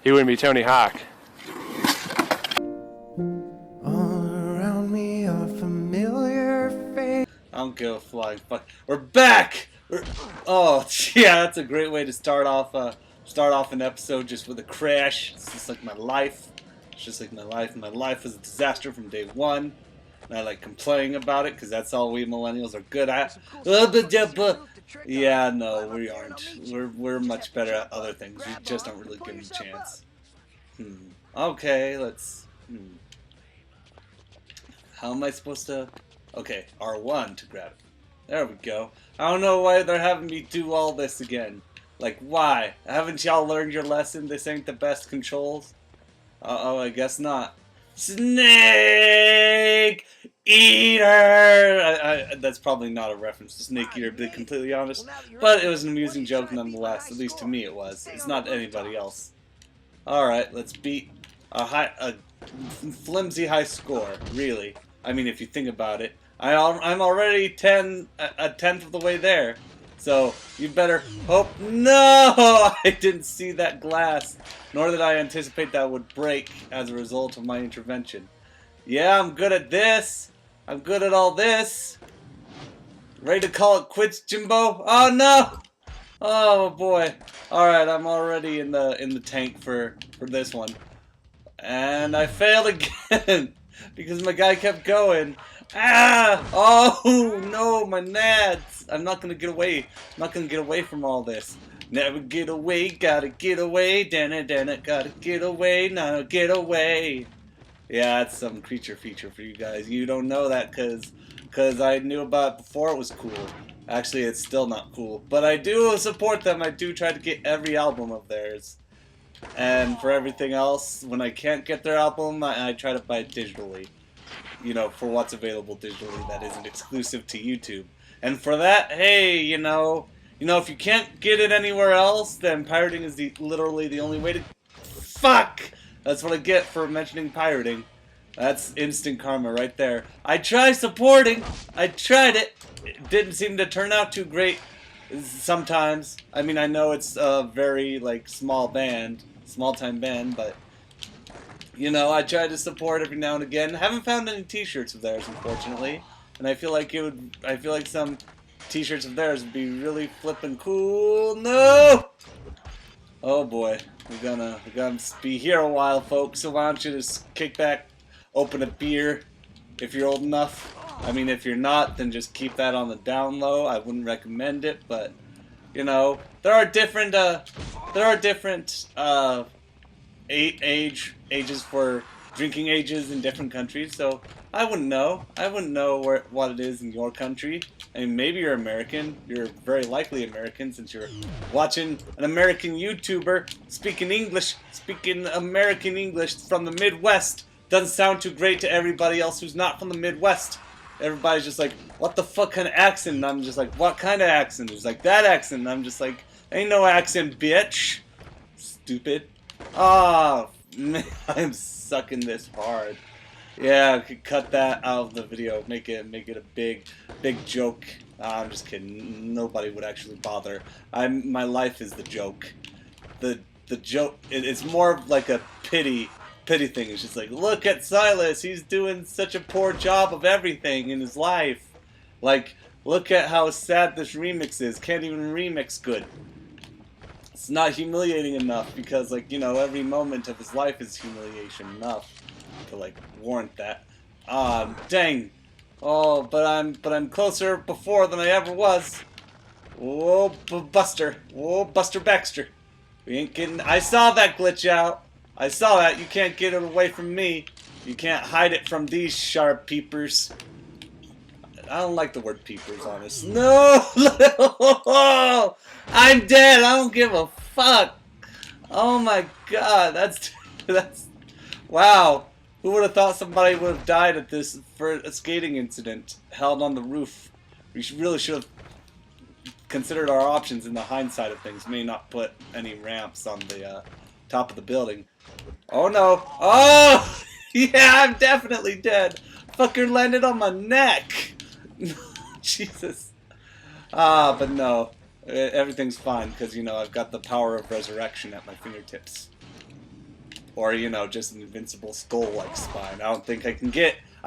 he wouldn't be Tony Hawk. All around me are familiar faces. I don't give a flying fuck. We're back. Oh yeah, that's a great way to start off an episode, just with a crash. It's just like my life. It's just like my life. My life was a disaster from day one. And I like complaining about it because that's all we millennials are good at. Yeah, no, we aren't. We're much better at other things. We just don't really give them a chance. Okay, let's. How am I supposed to? Okay, R1 to grab it. There we go. I don't know why they're having me do all this again. Like, why? Haven't y'all learned your lesson? This ain't the best controls. Uh-oh, I guess not. Snake Eater! That's probably not a reference to Snake Eater, to be completely honest. But it was an amusing joke nonetheless. At least to me it was. It's not anybody else. Alright, let's beat a flimsy high score, really. I mean, if you think about it. I'm already a tenth of the way there. So, you better hope. No! I didn't see that glass. Nor did I anticipate that would break as a result of my intervention. Yeah, I'm good at this. I'm good at all this. Ready to call it quits, Jimbo? Oh, no! Oh, boy. Alright, I'm already in the tank for this one. And I failed again. Because my guy kept going. Ah! Oh no, my nads! I'm not gonna get away. I'm not gonna get away from all this. Never get away, gotta get away. Dan it, gotta get away, now get away. Yeah, that's some creature feature for you guys. You don't know that because I knew about it before it was cool. Actually, it's still not cool. But I do support them. I do try to get every album of theirs. And for everything else, when I can't get their album, I try to buy it digitally. You know, for what's available digitally that isn't exclusive to YouTube. And for that, hey, you know, if you can't get it anywhere else, then pirating is literally the only way to... Fuck! That's what I get for mentioning pirating. That's instant karma right there. I tried supporting. I tried it. It didn't seem to turn out too great sometimes. I mean, I know it's a very, like, small-time band, but... You know, I try to support every now and again. Haven't found any T-shirts of theirs, unfortunately, and I feel like some T-shirts of theirs would be really flippin' cool. No! Oh boy, we're gonna be here a while, folks. So why don't you just kick back, open a beer, if you're old enough. I mean, if you're not, then just keep that on the down low. I wouldn't recommend it, but you know, there are different ages for drinking ages in different countries, so I wouldn't know. I wouldn't know what it is in your country. I mean, maybe you're American. You're very likely American since you're watching an American YouTuber speaking American English from the Midwest. Doesn't sound too great to everybody else who's not from the Midwest. Everybody's just like, what the fuck kind of accent? And I'm just like, what kind of accent? It's like, that accent. And I'm just like, ain't no accent, bitch. Stupid. Oh, man, I'm sucking this hard. Yeah, I could cut that out of the video. Make it a big joke. I'm just kidding. Nobody would actually bother. My life is the joke. The joke. It's more of like a pity thing. It's just like, look at Silas. He's doing such a poor job of everything in his life. Like, look at how sad this remix is. Can't even remix good. It's not humiliating enough because, like, you know, every moment of his life is humiliation enough to, like, warrant that. Ah, dang. Oh, but I'm closer before than I ever was. Whoa, Buster. Whoa, Buster Baxter. We ain't getting... I saw that glitch out. I saw that. You can't get it away from me. You can't hide it from these sharp peepers. I don't like the word peepers, honestly. No! I'm dead! I don't give a fuck! Oh my god, that's... Wow. Who would have thought somebody would have died at this for a skating incident held on the roof? We really should have considered our options in the hindsight of things. May not put any ramps on the top of the building. Oh no. Oh! Yeah, I'm definitely dead. Fucker landed on my neck. Jesus. Ah, but no. Everything's fine because, you know, I've got the power of resurrection at my fingertips. Or, you know, just an invincible skull-like spine. I don't think I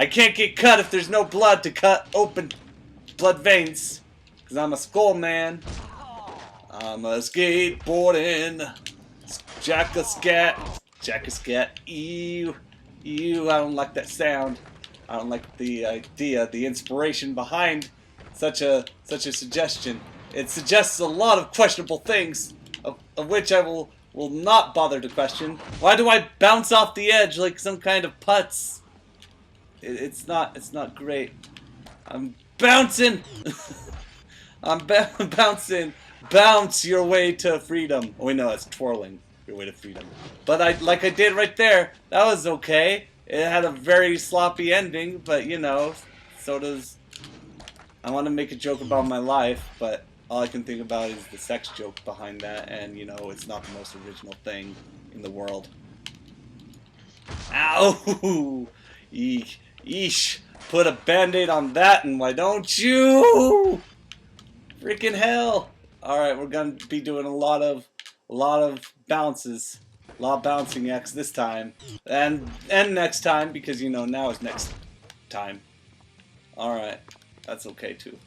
can't get cut if there's no blood to cut open blood veins. Because I'm a skull man. I'm a skateboarding. Jack-a-scat. Ew. Ew, I don't like that sound. I don't like the idea, the inspiration behind such a suggestion. It suggests a lot of questionable things, of which I will not bother to question. Why do I bounce off the edge like some kind of putz? It's not great. I'm bouncing. I'm bouncing. Bounce your way to freedom. Oh wait, no, it's twirling your way to freedom. But like I did right there. That was okay. It had a very sloppy ending, but you know, so does. I want to make a joke about my life, but all I can think about is the sex joke behind that, and you know, it's not the most original thing in the world. Ow! Eek. Eesh. Put a band-aid on that, and why don't you? Freaking hell! Alright, we're gonna be doing a lot of bounces. A lot of bouncing X this time. And next time, because you know, now is next time. Alright. That's okay too.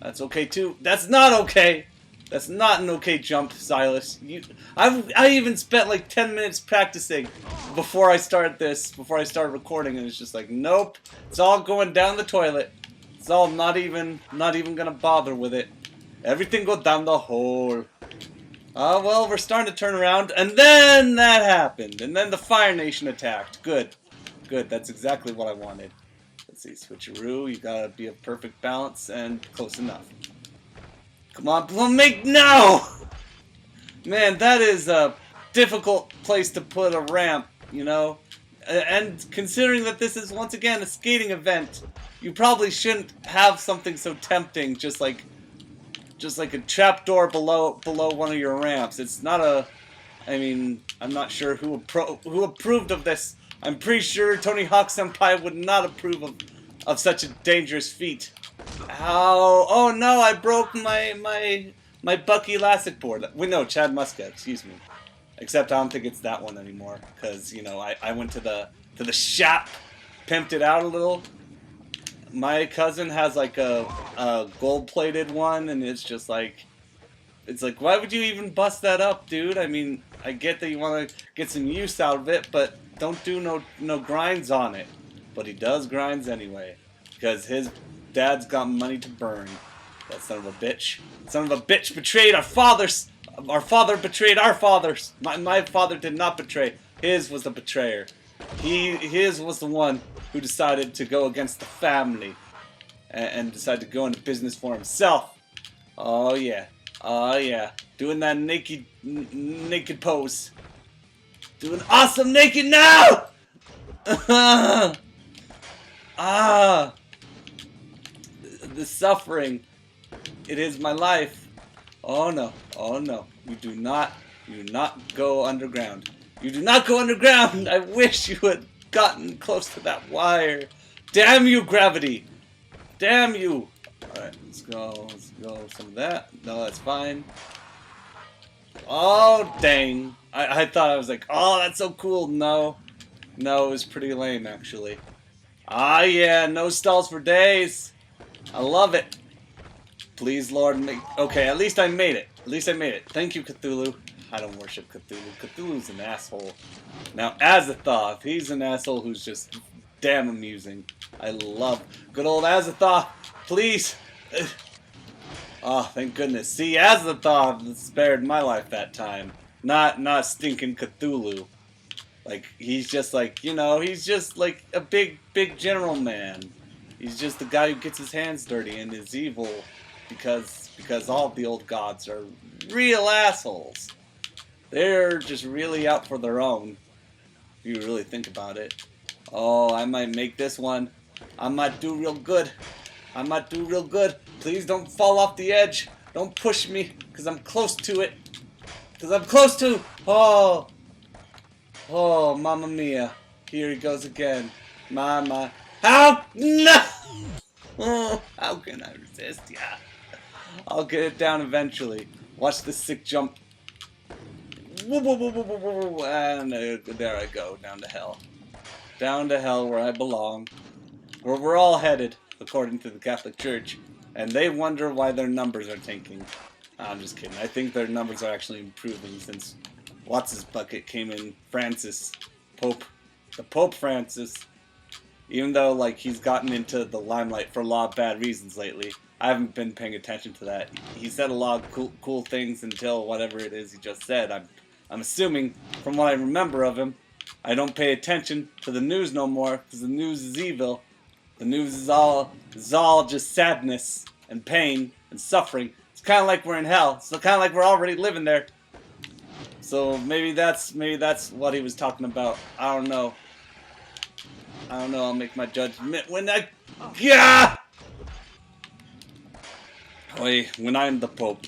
That's okay too. That's not okay! That's not an okay jump, Silas. I even spent like 10 minutes practicing before I started recording, and it's just like, nope. It's all going down the toilet. It's all not even gonna bother with it. Everything go down the hole. Oh, well, we're starting to turn around, and then that happened. And then the Fire Nation attacked. Good. Good, that's exactly what I wanted. Let's see, switcheroo, you gotta be a perfect balance, and close enough. Come on, no! Man, that is a difficult place to put a ramp, you know? And considering that this is, once again, a skating event, you probably shouldn't have something so tempting, just like a trapdoor below one of your ramps. It's not a... I mean, I'm not sure who approved of this. I'm pretty sure Tony Hawk Senpai would not approve of such a dangerous feat. Ow! Oh no! I broke my Bucky Elastic board. Wait, no, Chad Muska. Excuse me. Except I don't think it's that one anymore, because you know I went to the shop, pimped it out a little. My cousin has like a gold-plated one, and it's just like, why would you even bust that up, dude? I mean, I get that you want to get some use out of it, but don't do no grinds on it. But he does grinds anyway, because his dad's got money to burn. That son of a bitch. Son of a bitch betrayed our fathers. Our father betrayed our fathers. My father did not betray. His was the betrayer. His was the one who decided to go against the family and decided to go into business for himself. Oh yeah. Oh yeah. Doing that naked pose. Doing awesome naked now! Ah! The suffering. It is my life. Oh no. Oh no. You do not go underground. You do not go underground! I wish you had gotten close to that wire. Damn you, gravity! Damn you! Alright, let's go some of that. No, that's fine. Oh, dang. I thought I was like, oh, that's so cool. No. No, it was pretty lame, actually. Ah, yeah, no stalls for days. I love it. Please, Lord, make... Okay, at least I made it. At least I made it. Thank you, Cthulhu. I don't worship Cthulhu. Cthulhu's an asshole. Now, Azathoth, he's an asshole who's just damn amusing. I love good old Azathoth. Please. Oh, thank goodness. See, Azathoth spared my life that time. Not stinking Cthulhu. Like, he's just like, you know, he's just like a big general man. He's just the guy who gets his hands dirty and is evil because all the old gods are real assholes. They're just really out for their own, if you really think about it. Oh, I might make this one. I might do real good. I might do real good. Please don't fall off the edge. Don't push me, because I'm close to it. Because I'm close to... Oh. Oh, mamma mia. Here he goes again. Mama. How? No! Oh, how can I resist? Yeah. I'll get it down eventually. Watch the sick jump. And there I go, down to hell. Down to hell where I belong. Where we're all headed, according to the Catholic Church. And they wonder why their numbers are tanking. I'm just kidding. I think their numbers are actually improving since What's-His-Bucket came in. Francis. The Pope Francis. Even though, like, he's gotten into the limelight for a lot of bad reasons lately. I haven't been paying attention to that. He said a lot of cool things until whatever it is he just said. I'm assuming, from what I remember of him, I don't pay attention to the news no more, because the news is evil. The news is all just sadness and pain and suffering. It's kind of like we're in hell. It's kind of like we're already living there. So maybe that's what he was talking about. I don't know. I'll make my judgment when I... Yeah! Wait, when I'm the Pope.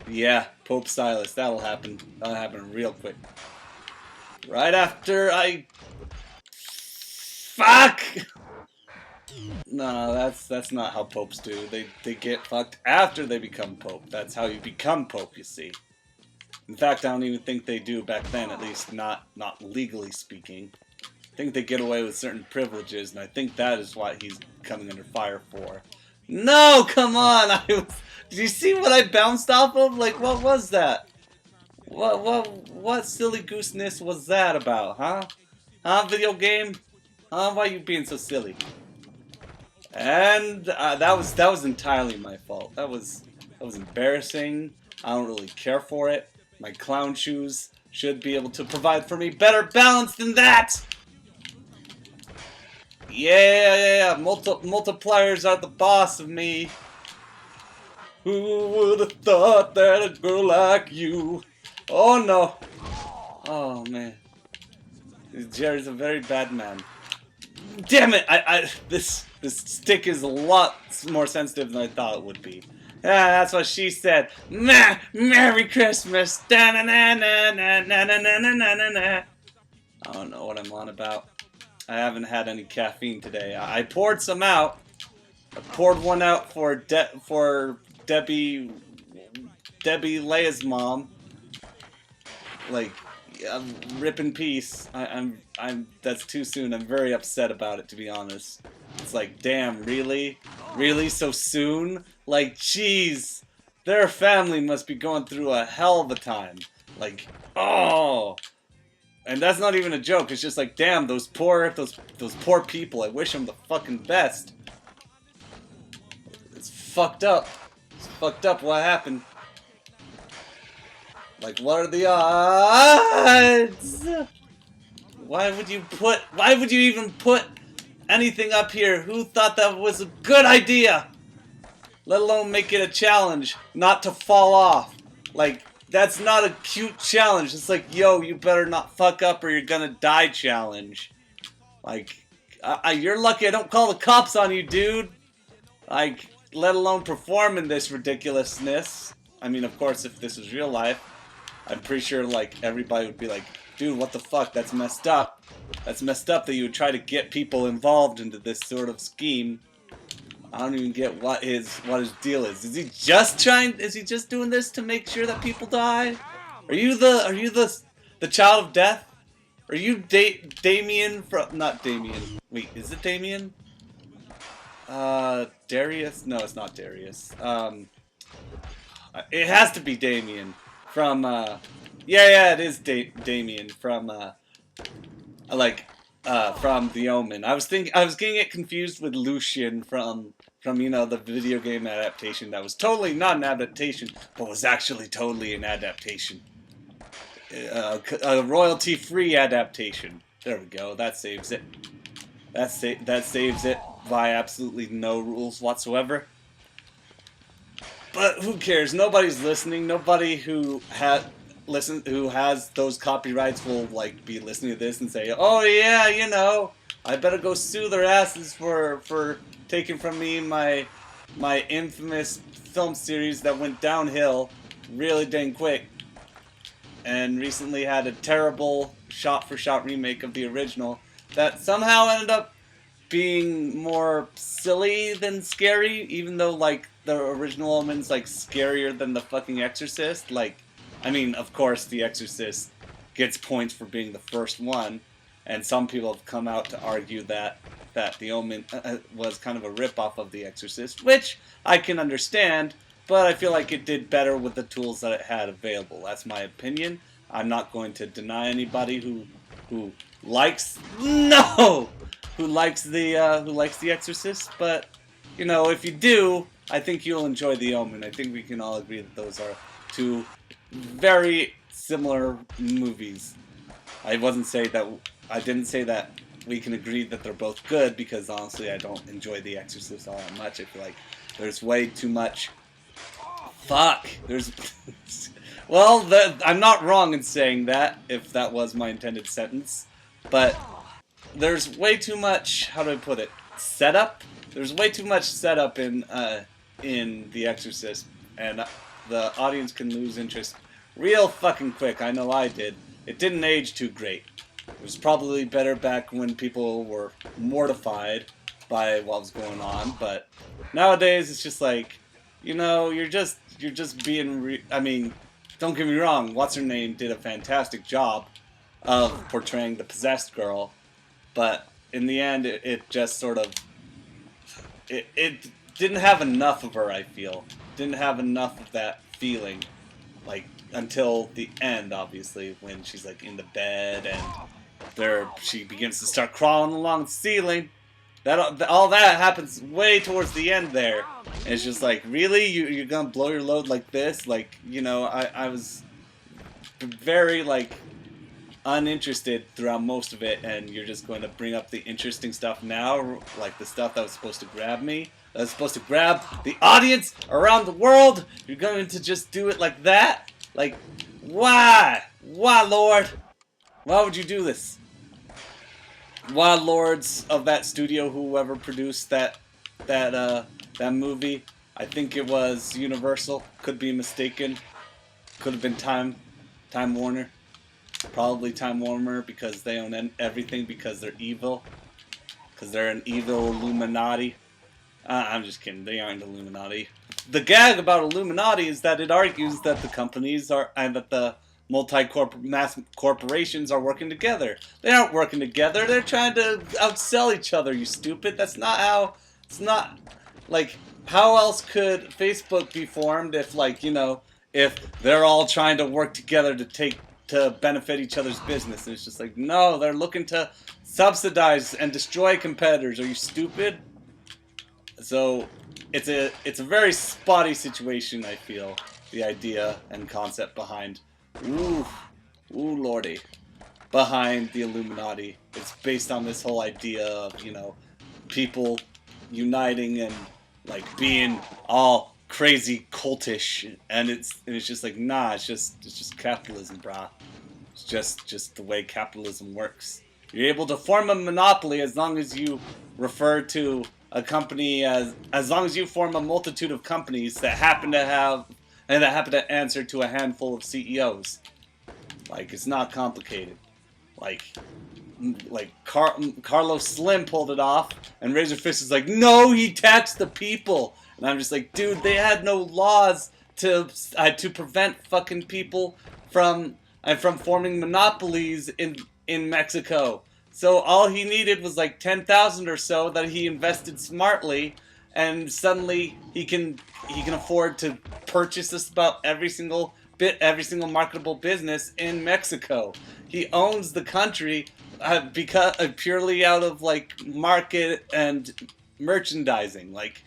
Yeah, Pope Silas. That'll happen. That'll happen real quick. Right after I... Fuck! No, that's not how popes do. They get fucked after they become Pope. That's how you become Pope, you see. In fact, I don't even think they do back then, at least not legally speaking. I think they get away with certain privileges, and I think that is what he's coming under fire for. No, come on! Did you see what I bounced off of? Like, what was that? What silly gooseness was that about, huh? Huh, video game? Huh? Why are you being so silly? And that was entirely my fault. That was embarrassing. I don't really care for it. My clown shoes should be able to provide for me better balance than that. Yeah. Multipliers are the boss of me. Who would have thought that a girl like you? Oh no. Oh man. Jerry's a very bad man. Damn it! This stick is a lot more sensitive than I thought it would be. Yeah, that's what she said. Merry Christmas! Da na na na na na na na na na na. I don't know what I'm on about. I haven't had any caffeine today. I poured some out. I poured one out for Debbie Leia's mom. Like, rip in peace. That's too soon. I'm very upset about it, to be honest. It's like, damn, really? Really so soon? Like, jeez. Their family must be going through a hell of a time. Like, oh. And that's not even a joke. It's just like, damn, those poor people. I wish them the fucking best. It's fucked up. It's fucked up what happened. Like, what are the odds? Why would you even put anything up here? Who thought that was a good idea? Let alone make it a challenge, not to fall off. Like, that's not a cute challenge. It's like, yo, you better not fuck up or you're gonna die challenge. Like, you're lucky I don't call the cops on you, dude. Like, let alone perform in this ridiculousness. I mean, of course, if this was real life, I'm pretty sure, like, everybody would be like, dude, what the fuck, that's messed up. That's messed up that you would try to get people involved into this sort of scheme. I don't even get what his deal is. Is he just doing this to make sure that people die? Are you the child of death? Are you Damien from, not Damien. Wait, is it Damien? Darius? No, it's not Darius. It has to be Damien from, yeah, it is Damien from, from The Omen. I was getting it confused with Lucian from you know, the video game adaptation that was totally not an adaptation, but was actually totally an adaptation. A royalty-free adaptation. There we go. That saves it. That saves it by absolutely no rules whatsoever. But who cares? Nobody's listening. Nobody who has those copyrights will like be listening to this and say, "Oh yeah, you know, I better go sue their asses for taking from me my infamous film series that went downhill really dang quick, and recently had a terrible shot-for-shot remake of the original that somehow ended up being more silly than scary, even though like the original Omen's like scarier than the fucking Exorcist. Like, I mean, of course, The Exorcist gets points for being the first one, and some people have come out to argue that The Omen was kind of a ripoff of The Exorcist, which I can understand, but I feel like it did better with the tools that it had available. That's my opinion. I'm not going to deny anybody who likes who likes The Exorcist, but you know, if you do, I think you'll enjoy The Omen. I think we can all agree that those are two very similar movies. I didn't say that we can agree that they're both good, because honestly I don't enjoy The Exorcist all that much. I feel like there's way too much well, I'm not wrong in saying that, if that was my intended sentence, but there's way too much, how do I put it, setup? There's way too much setup in The Exorcist, and the audience can lose interest real fucking quick. I know I did. It didn't age too great. It was probably better back when people were mortified by what was going on, but nowadays it's just like, you know, you're just being I mean, don't get me wrong, what's-her-name did a fantastic job of portraying the possessed girl, but in the end it just sort of it didn't have enough of her, I feel. Didn't have enough of that feeling, like, until the end, obviously, when she's like in the bed and she begins to start crawling along the ceiling. All that happens way towards the end there. And it's just like, really? You're gonna blow your load like this? Like, you know, I was very, like, uninterested throughout most of it, and you're just going to bring up the interesting stuff now, like the stuff that was supposed to grab me, that was supposed to grab the audience around the world. You're going to just do it like that? Like, why? Why, Lord? Why would you do this? Why, lords of that studio, whoever produced that movie? I think it was Universal. Could be mistaken. Could have been Time Warner. Probably Time Warner, because they own everything, because they're evil. Because they're an evil Illuminati. I'm just kidding. They aren't Illuminati. The gag about Illuminati is that it argues that the companies and that the mass corporations are working together. They aren't working together. They're trying to outsell each other, you stupid. That's not how... It's not... Like, how else could Facebook be formed if, like, you know, if they're all trying to work together to benefit each other's business? And it's just like, no, they're looking to subsidize and destroy competitors. Are you stupid? So it's a very spotty situation, I feel, the idea and concept behind lordy, behind the Illuminati. It's based on this whole idea of, you know, people uniting and like being all crazy cultish, and it's just like, nah, it's just capitalism, brah. It's just the way capitalism works. You're able to form a monopoly as long as you refer to a company as long as you form a multitude of companies that happen to answer to a handful of CEOs. Like, it's not complicated. Like Carlos Slim pulled it off, and Razorfist is like, no, he taxed the people. And I'm just like, dude, they had no laws to prevent fucking people from forming monopolies in Mexico. So all he needed was like 10,000 or so that he invested smartly, and suddenly he can afford to purchase just about every single marketable business in Mexico. He owns the country because purely out of like market and merchandising. Like,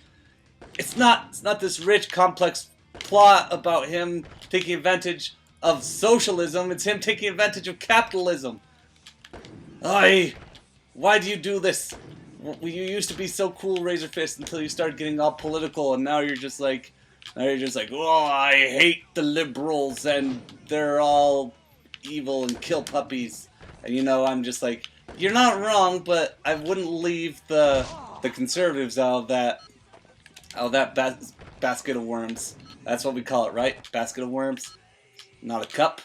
it's not this rich complex plot about him taking advantage of socialism. It's him taking advantage of capitalism. Why do you do this? You used to be so cool, Razorfist, until you started getting all political, and now you're just like, oh, I hate the liberals, and they're all evil and kill puppies. And, you know, I'm just like, you're not wrong, but I wouldn't leave the conservatives out of that basket of worms. That's what we call it, right? Basket of worms. Not a cup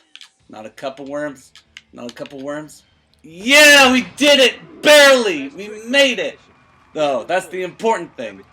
of worms. Not a cup of worms. Yeah, we did it! Barely! We made it! Though, that's the important thing.